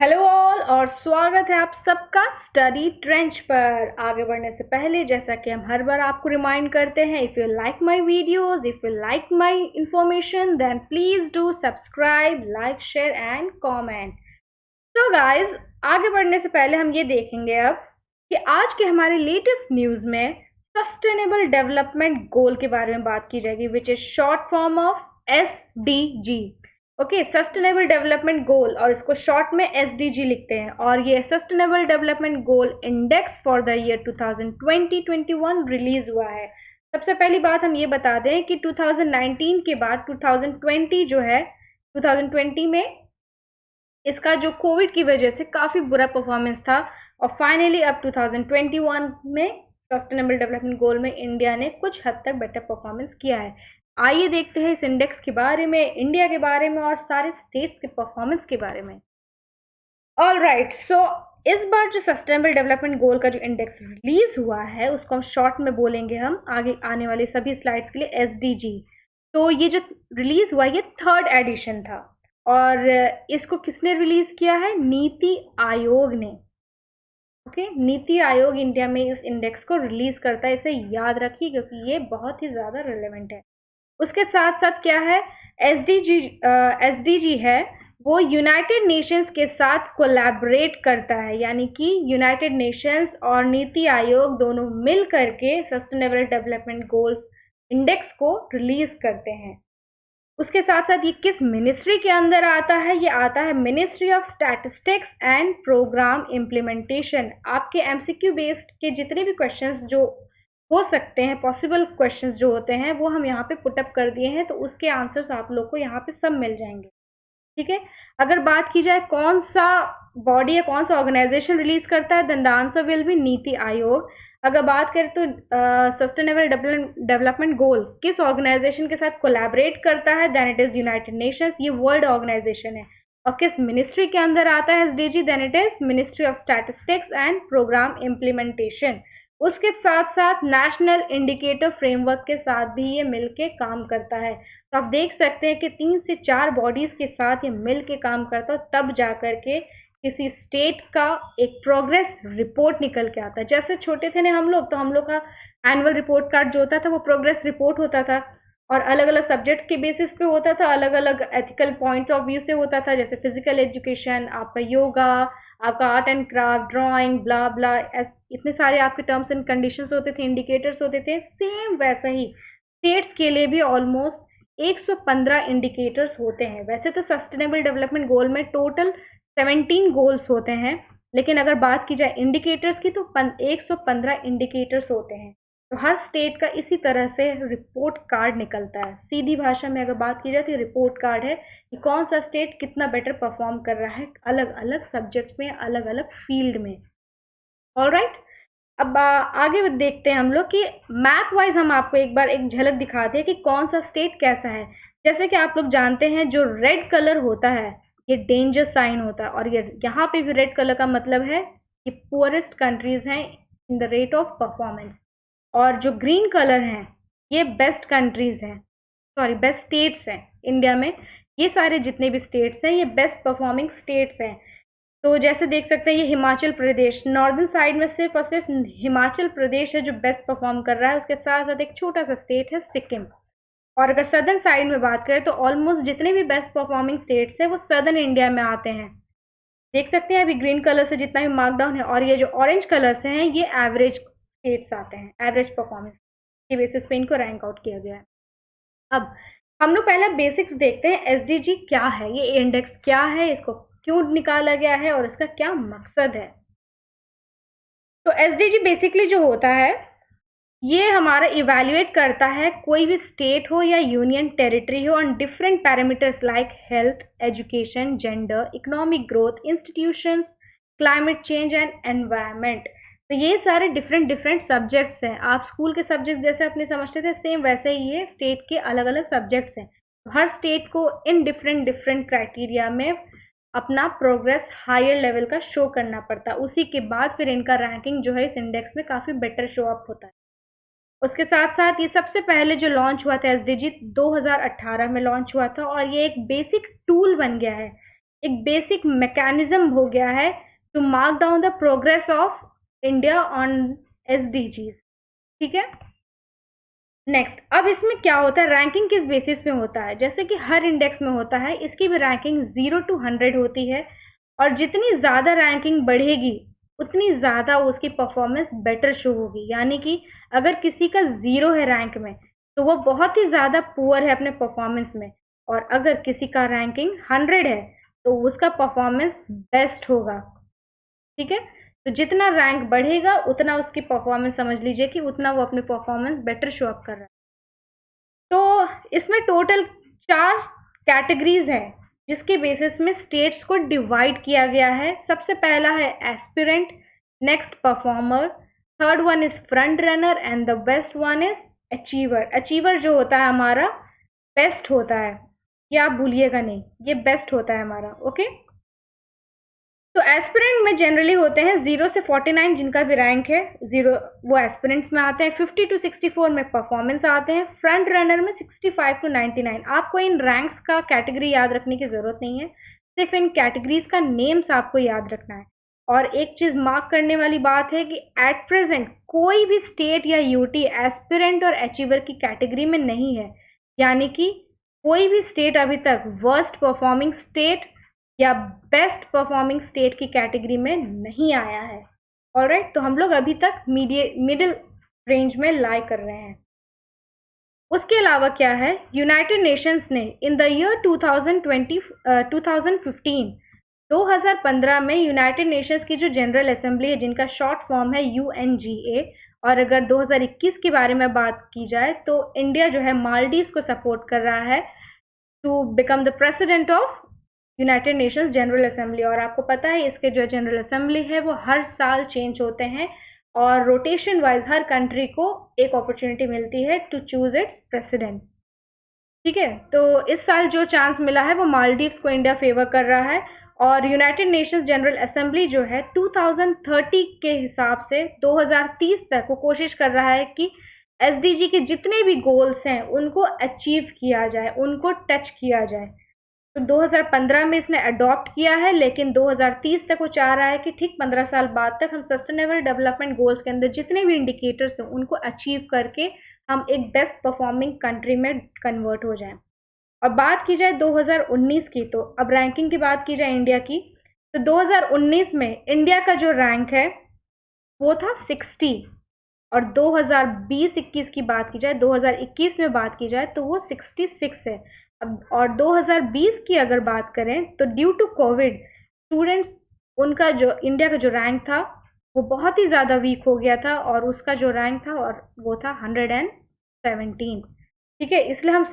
Hello all और स्वागत है आप सबका स्टडी ट्रेंच पर। आगे बढ़ने से पहले जैसा कि हम हर बार आपको रिमाइंड करते हैं, if you like my videos, if you like my information, then please do subscribe, like, share and comment. तो गाइस, आगे बढ़ने से पहले हम ये देखेंगे अब कि आज के हमारे लेटेस्ट न्यूज में सस्टेनेबल डेवलपमेंट गोल के बारे में बात की जाएगी, which is short form of SDG। Okay, sustainable development goal, और इसको शॉर्ट में SDG लिखते हैं। और ये sustainable development goal index for the year 2020-21 release हुआ है। सबसे पहली बात हम ये बता दें कि 2019 के बाद 2020 जो है, 2020 में इसका जो कोविड की वजह से काफी बुरा परफॉर्मेंस था, और फाइनली अब 2021 में सस्टेनेबल डेवलपमेंट गोल में इंडिया ने कुछ हद तक बेटर परफॉर्मेंस किया है। आइए देखते हैं इस इंडेक्स के बारे में, इंडिया के बारे में और सारे स्टेट्स के परफॉर्मेंस के बारे में। ऑल राइट, सो इस बार जो सस्टेनेबल डेवलपमेंट गोल का जो इंडेक्स रिलीज हुआ है उसको हम शॉर्ट में बोलेंगे हम आगे आने वाली सभी स्लाइड्स के लिए SDG। तो ये जो रिलीज हुआ ये 3rd एडिशन था, और इसको किसने रिलीज किया है? नीति आयोग ने। ओके, नीति आयोग इंडिया में इस इंडेक्स को रिलीज करता है, इसे याद रखिए क्योंकि ये बहुत ही ज्यादा रिलेवेंट है। उसके साथ साथ क्या है, SDG है वो यूनाइटेड नेशंस के साथ कोलैबोरेट करता है, यानी कि यूनाइटेड नेशंस और नीति आयोग दोनों मिल करके सस्टेनेबल डेवलपमेंट गोल्स इंडेक्स को रिलीज करते हैं। उसके साथ साथ ये किस मिनिस्ट्री के अंदर आता है? ये आता है Ministry of Statistics and Programme Implementation. आपके MCQ बेस्ड के जितने भी क्वेश्चंस जो हो सकते हैं, पॉसिबल क्वेश्चंस जो होते हैं, वो हम यहाँ पे पुटअप कर दिए हैं, तो उसके आंसर्स आप लोग को यहाँ पे सब मिल जाएंगे। ठीक है, अगर बात की जाए कौन सा बॉडी या कौन सा ऑर्गेनाइजेशन रिलीज करता है, then the answer will be NITI Aayog. अगर बात करें तो सस्टेनेबल डेवलपमेंट गोल किस ऑर्गेनाइजेशन के साथ कोलैबोरेट करता है, then it is United Nations, ये वर्ल्ड ऑर्गेनाइजेशन है। और किस मिनिस्ट्री के अंदर आता है SDG, then it is Ministry of Statistics and Programme Implementation. उसके साथ साथ नेशनल इंडिकेटर फ्रेमवर्क के साथ भी ये मिलके काम करता है। तो आप देख सकते हैं कि 3 से 4 बॉडीज के साथ ये मिलके काम करता है, तब जाकर के किसी स्टेट का एक प्रोग्रेस रिपोर्ट निकल के आता है। जैसे छोटे थे ना हम लोग, तो हम लोग का एनुअल रिपोर्ट कार्ड जो होता था वो प्रोग्रेस रिपोर्ट होता था, और अलग अलग सब्जेक्ट के बेसिस पे होता था, अलग अलग एथिकल पॉइंट ऑफ व्यू से होता था, जैसे फिजिकल एजुकेशन, आपका योगा, आपका आर्ट एंड क्राफ्ट, ड्राइंग, ब्ला ब्ला, इतने सारे आपके टर्म्स एंड कंडीशंस होते थे, इंडिकेटर्स होते थे। सेम वैसा ही स्टेट्स के लिए भी ऑलमोस्ट 115 इंडिकेटर्स होते हैं। वैसे तो सस्टेनेबल डेवलपमेंट गोल में टोटल 17 गोल्स होते हैं, लेकिन अगर बात की जाए इंडिकेटर्स की तो 115 इंडिकेटर्स होते हैं। तो हर स्टेट का इसी तरह से रिपोर्ट कार्ड निकलता है। सीधी भाषा में अगर बात की जाए तो रिपोर्ट कार्ड है कि कौन सा स्टेट कितना बेटर परफॉर्म कर रहा है अलग अलग सब्जेक्ट्स में, अलग अलग फील्ड में। ऑलराइट, अब आगे देखते हैं हम लोग कि मैप वाइज हम आपको एक बार एक झलक दिखाते हैं कि कौन सा स्टेट कैसा है। जैसे कि आप लोग जानते हैं जो रेड कलर होता है ये डेंजर साइन होता है, और ये यहाँ पे भी रेड कलर का मतलब है कि पुअरेस्ट कंट्रीज हैं in the rate of performance, और जो ग्रीन कलर हैं ये बेस्ट कंट्रीज हैं, सॉरी बेस्ट स्टेट्स हैं इंडिया में। ये सारे जितने भी स्टेट्स हैं ये बेस्ट परफॉर्मिंग स्टेट्स हैं। तो जैसे देख सकते हैं ये हिमाचल प्रदेश, नॉर्दर्न साइड में सिर्फ और सिर्फ हिमाचल प्रदेश है जो बेस्ट परफॉर्म कर रहा है, उसके साथ साथ एक छोटा सा स्टेट है सिक्किम। और अगर सदर्न साइड में बात करें तो ऑलमोस्ट जितने भी बेस्ट परफॉर्मिंग स्टेट्स हैं वो सदर्न इंडिया में आते हैं। देख सकते हैं अभी ग्रीन कलर से जितना भी मार्क डाउन है, और ये जो ऑरेंज कलर से हैं ये एवरेज स्टेट्स आते हैं, एवरेज परफॉर्मेंस के बेसिस पे इनको रैंक आउट किया गया है। अब हम लोग पहले बेसिक्स देखते हैं, SDG क्या है, ये इंडेक्स क्या है, इसको क्यों निकाला गया है और इसका क्या मकसद है। तो SDG बेसिकली जो होता है ये हमारा इवैल्यूएट करता है कोई भी स्टेट हो या यूनियन टेरिटरी हो on different parameters like health, education, gender, economic growth, institutions, climate change and environment. तो ये सारे डिफरेंट डिफरेंट सब्जेक्ट्स हैं। आप स्कूल के सब्जेक्ट जैसे अपने समझते थे, सेम वैसे ही ये स्टेट के अलग अलग सब्जेक्ट्स हैं। तो हर स्टेट को इन डिफरेंट डिफरेंट क्राइटेरिया में अपना प्रोग्रेस हायर लेवल का शो करना पड़ता है, उसी के बाद फिर इनका रैंकिंग जो है इस इंडेक्स में काफी बेटर शो अप होता है। उसके साथ साथ ये सबसे पहले जो लॉन्च हुआ था SDG 2018 में लॉन्च हुआ था, और ये एक बेसिक टूल बन गया है एक बेसिक मैकेनिज्म हो गया है to mark down the progress of India on SDGs. ठीक है, नेक्स्ट, अब इसमें क्या होता है, रैंकिंग किस बेसिस पे होता है, जैसे कि हर इंडेक्स में होता है, इसकी भी रैंकिंग 0 to 100 होती है, और जितनी ज़्यादा रैंकिंग बढ़ेगी उतनी ज़्यादा उसकी परफॉर्मेंस बेटर शो होगी। यानी कि अगर किसी का 0 है रैंक में तो वो बहुत ही ज़्यादा पुअर है अपने परफॉर्मेंस में, और अगर किसी का रैंकिंग 100 है तो उसका परफॉर्मेंस बेस्ट होगा। ठीक है, तो जितना रैंक बढ़ेगा उतना उसकी परफॉर्मेंस, समझ लीजिए कि उतना वो अपनी परफॉर्मेंस बेटर शो अप कर रहा है। तो इसमें टोटल 4 कैटेगरीज हैं जिसके बेसिस में स्टेट्स को डिवाइड किया गया है। सबसे पहला है aspirant, next performer, third one is front runner and the best one is achiever. Achiever जो होता है हमारा बेस्ट होता है, ये आप भूलिएगा नहीं, ये बेस्ट होता है हमारा। ओके, तो एस्पिरेंट में जनरली होते हैं 0 से 49 जिनका भी रैंक है, 0 वो एस्पिरेंट्स में आते हैं, 50 to 64 में परफॉर्मेंस आते हैं, फ्रंट रनर में 65 to 99। आपको इन रैंक्स का कैटेगरी याद रखने की जरूरत नहीं है, सिर्फ इन कैटेगरीज का नेम्स आपको याद रखना है। और एक चीज मार्क करने वाली बात है कि एट प्रेजेंट कोई भी स्टेट या यूटी एस्पिरेंट और अचीवर की कैटेगरी में नहीं है। यानी कि कोई भी स्टेट अभी तक वर्स्ट परफॉर्मिंग स्टेट या बेस्ट परफॉर्मिंग स्टेट की कैटेगरी में नहीं आया है। ऑलराइट, तो हम लोग अभी तक मिडिल रेंज में लाई कर रहे हैं। उसके अलावा क्या है, यूनाइटेड नेशंस ने इन द ईयर 2015 में यूनाइटेड नेशंस की जो जनरल असेंबली है जिनका शॉर्ट फॉर्म है यूएनजीए, और अगर 2021 के बारे में बात की जाए तो इंडिया जो है मालदीव को सपोर्ट कर रहा है to become the president of United Nations General Assembly. और आपको पता है इसके जो जनरल असेंबली है वो हर साल चेंज होते हैं, और रोटेशन वाइज हर कंट्री को एक अपॉर्चुनिटी मिलती है टू चूज इट्स प्रेसिडेंट। ठीक है, तो इस साल जो चांस मिला है वो मालदीव को इंडिया फेवर कर रहा है, और यूनाइटेड नेशंस जनरल असेंबली जो है 2030 के हिसाब से 2030 तक वो कोशिश कर रहा है कि एसडीजी के जितने भी गोल्स हैं उनको अचीव किया जाए, उनको टच किया जाए। तो 2015 में इसने अडॉप्ट किया है, लेकिन 2030 तक वो चाह रहा है कि ठीक 15 साल बाद तक हम सस्टेनेबल डेवलपमेंट गोल्स के अंदर जितने भी इंडिकेटर्स हैं उनको अचीव करके हम एक बेस्ट परफॉर्मिंग कंट्री में कन्वर्ट हो जाएं। और बात की जाए 2019 की, तो अब रैंकिंग की बात की जाए इंडिया की, तो 2019 में इंडिया का जो रैंक है वो था 60, और 2020-21 की बात की जाए, 2021 में बात की जाए तो वो 66 है। अब और 2020 की अगर बात करें तो ड्यू टू कोविड स्टूडेंट्स, उनका जो इंडिया का जो रैंक था वो बहुत ही ज़्यादा वीक हो गया था, और उसका जो रैंक था और वो था 117। ठीक है, इसलिए हम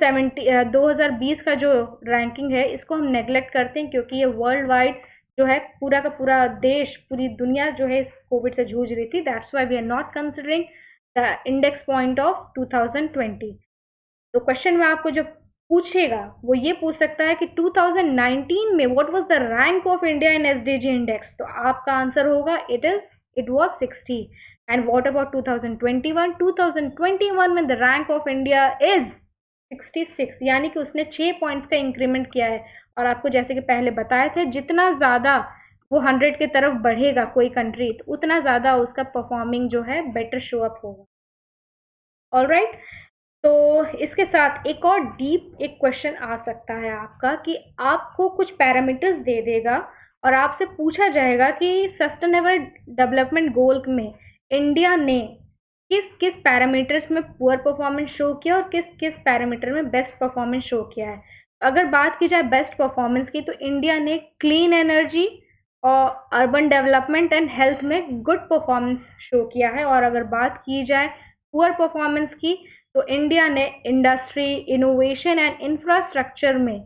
2020 का जो रैंकिंग है इसको हम नेग्लेक्ट करते हैं, क्योंकि ये वर्ल्ड वाइड जो है पूरा का पूरा देश, पूरी दुनिया जो है कोविड से जूझ रही थी। That's why we are not considering the index point of 2020। तो क्वेश्चन में आपको जो पूछेगा वो ये पूछ सकता है कि 2019 में what was the rank of India in SDG index, तो आपका आंसर होगा it was 60। And what about 2021 में the rank of India is 66, यानी कि उसने 6 पॉइंट्स का इंक्रीमेंट किया है। और आपको जैसे कि पहले बताए थे, जितना ज़्यादा वो 100 की तरफ बढ़ेगा कोई कंट्री, तो उतना ज़्यादा उसका परफॉर्मिंग जो है बेटर शो अप होगा। ऑलराइट, तो इसके साथ एक और डीप एक क्वेश्चन आ सकता है आपका, कि आपको कुछ पैरामीटर्स दे देगा और आपसे पूछा जाएगा कि सस्टेनेबल डेवलपमेंट गोल में इंडिया ने किस किस पैरामीटर्स में पुअर परफॉर्मेंस शो किया और किस किस पैरामीटर में बेस्ट परफॉर्मेंस शो किया है। अगर बात की जाए बेस्ट परफॉर्मेंस की, तो इंडिया ने क्लीन एनर्जी और अर्बन डेवलपमेंट एंड हेल्थ में गुड परफॉर्मेंस शो किया है। और अगर बात की जाए पुअर परफॉर्मेंस की, तो इंडिया ने इंडस्ट्री, इनोवेशन एंड इंफ्रास्ट्रक्चर में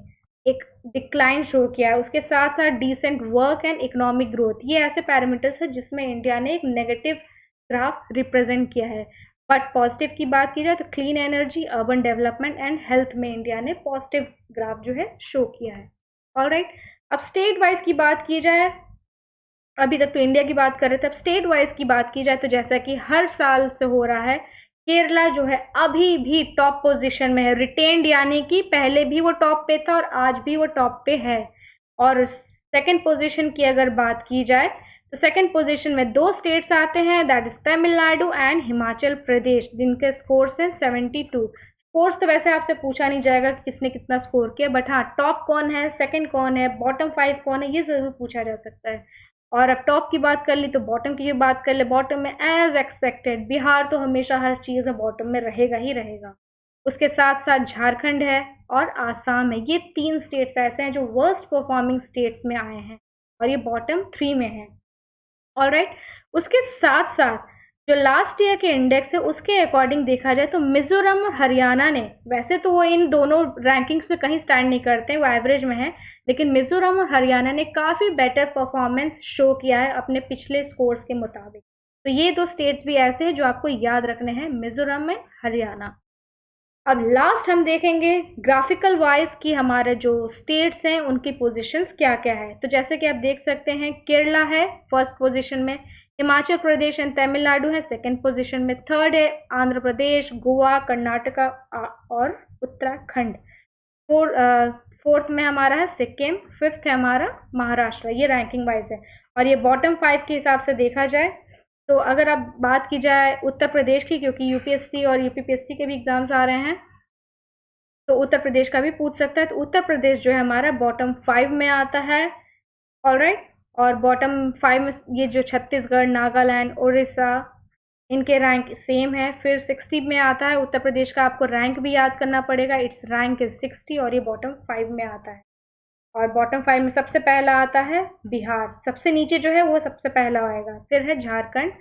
एक डिक्लाइन शो किया है। उसके साथ साथ decent work and economic growth, ये ऐसे पैरामीटर्स है जिसमें इंडिया ने एक नेगेटिव ग्राफ रिप्रेजेंट किया है। बट पॉजिटिव की बात की जाए तो clean energy, urban development and health में इंडिया ने पॉजिटिव ग्राफ जो है शो किया है। ऑलराइट, अब स्टेट वाइज की बात की जाए, अभी तक तो इंडिया की बात कर रहे थे, अब स्टेट वाइज की बात की जाए तो जैसा कि हर साल से हो रहा है, केरला जो है अभी भी टॉप पोजीशन में है, रिटेन्ड, यानी कि पहले भी वो टॉप पे था और आज भी वो टॉप पे है। और सेकंड पोजीशन की अगर बात की जाए तो सेकंड पोजीशन में 2 स्टेट्स आते हैं, that is Tamil Nadu and Himachal Pradesh, जिनके स्कोर्स हैं 72। स्कोर्स तो वैसे आपसे पूछा नहीं जाएगा कि किसने कितना स्कोर किया, बट हाँ टॉप कौन है, सेकंड कौन है, बॉटम 5 कौन है, ये जरूर पूछा जा सकता है। और अब टॉप की बात कर ली तो बॉटम की बात कर ले, बॉटम में एज एक्सपेक्टेड बिहार तो हमेशा हर चीज में बॉटम में रहेगा ही रहेगा। उसके साथ साथ झारखंड है और आसाम है, ये 3 स्टेट्स ऐसे हैं जो वर्स्ट परफॉर्मिंग स्टेट्स में आए हैं और ये बॉटम 3 में है। ऑलराइट, उसके साथ साथ जो लास्ट ईयर के इंडेक्स है उसके अकॉर्डिंग देखा जाए तो मिजोरम और हरियाणा ने, वैसे तो वो इन दोनों रैंकिंग्स में कहीं स्टैंड नहीं करते हैं, वो एवरेज में है, लेकिन मिजोरम और हरियाणा ने काफी बेटर परफॉर्मेंस शो किया है अपने पिछले स्कोर्स के मुताबिक। तो ये 2 स्टेट्स भी ऐसे हैं जो आपको याद रखने हैं, मिजोरम में हरियाणा। अब लास्ट हम देखेंगे ग्राफिकल वाइज कि हमारे जो स्टेट्स हैं उनकी पोजीशंस क्या क्या है। तो जैसे कि आप देख सकते हैं केरला है फर्स्ट पोजीशन में, हिमाचल प्रदेश एंड तमिलनाडु है सेकंड पोजीशन में, थर्ड है आंध्र प्रदेश, गोवा, कर्नाटका और उत्तराखंड, फोर्थ में हमारा है सिक्किम, फिफ्थ है हमारा महाराष्ट्र। ये रैंकिंग वाइज है। और ये बॉटम 5 के हिसाब से देखा जाए तो अगर अब बात की जाए उत्तर प्रदेश की, क्योंकि यूपीएससी और यूपीपीएससी के भी एग्जाम्स आ रहे हैं तो उत्तर प्रदेश का भी पूछ सकता है, तो उत्तर प्रदेश जो है हमारा बॉटम 5 में आता है। ऑलराइट, और बॉटम 5 में ये जो छत्तीसगढ़, नागालैंड, उड़ीसा, इनके रैंक सेम है। फिर 60 में आता है उत्तर प्रदेश का, आपको रैंक भी याद करना पड़ेगा, इट्स रैंक इज 60 और ये बॉटम 5 में आता है। और बॉटम 5 में सबसे पहला आता है बिहार, सबसे नीचे जो है वो सबसे पहला आएगा, फिर है झारखंड,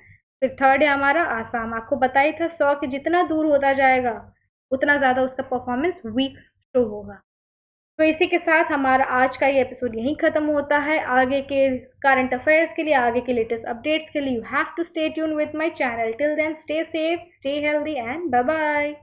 फिर थर्ड है हमारा आसाम। आपको पता ही था 100 के जितना दूर होता जाएगा उतना ज़्यादा उसका परफॉर्मेंस वीक शो होगा। तो इसी के साथ हमारा आज का ये एपिसोड यहीं खत्म होता है। आगे के करंट अफेयर्स के लिए, आगे के लेटेस्ट अपडेट्स के लिए you have to stay tune with my channel. Till then stay safe, stay healthy and bye bye.